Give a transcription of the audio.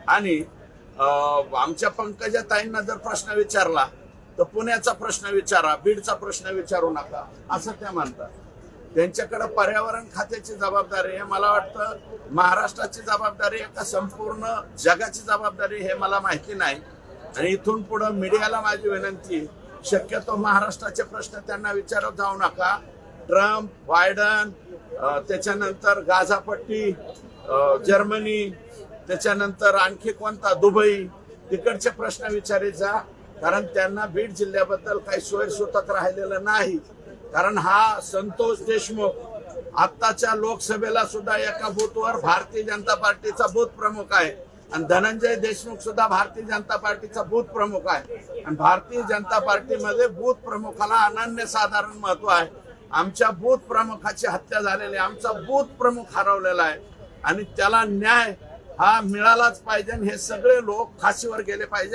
आणि आमच्या पंकजा ताईंना जर प्रश्न विचारला तर पुण्याचा प्रश्न विचारा, बीडचा प्रश्न विचारू नका असं त्या म्हणतात. त्यांच्याकडे पर्यावरण खात्याची जबाबदारी आहे. मला वाटतं महाराष्ट्राची जबाबदारी आहे का संपूर्ण जगाची जबाबदारी हे मला माहिती नाही. आणि इथून पुढे मीडियाला माझी विनंती, शक्यतो महाराष्ट्राचे प्रश्न त्यांना विचारत जाऊ नका. ट्रम्प, बायडन, त्याच्यानंतर गाझापट्टी, जर्मनी, त्याच्यानंतर आणखी कोणता, दुबई, तिकडचे प्रश्न विचारे जा. कारण त्यांना बीड जिल्ह्याबद्दल काही सोयीसुतक राहिलेलं नाही. कारण हा संतोष देशमुख आत्ताच्या लोकसभेला सुद्धा एका बूथवर भारतीय जनता पार्टीचा बूथ प्रमुख आहे आणि धनंजय देशमुख सुद्धा भारतीय जनता पार्टीचा बूथ प्रमुख आहे. आणि भारतीय जनता पार्टीमध्ये बूथ प्रमुखाला अनन्यसाधारण महत्व आहे. आमच्या बूथ प्रमुखाची हत्या झालेली, आमचा बूथ प्रमुख हरवलेला आहे आणि त्याला न्याय हा मिळालाच पाहिजे. हे सगळे लोक फाशीवर गेले पाहिजे.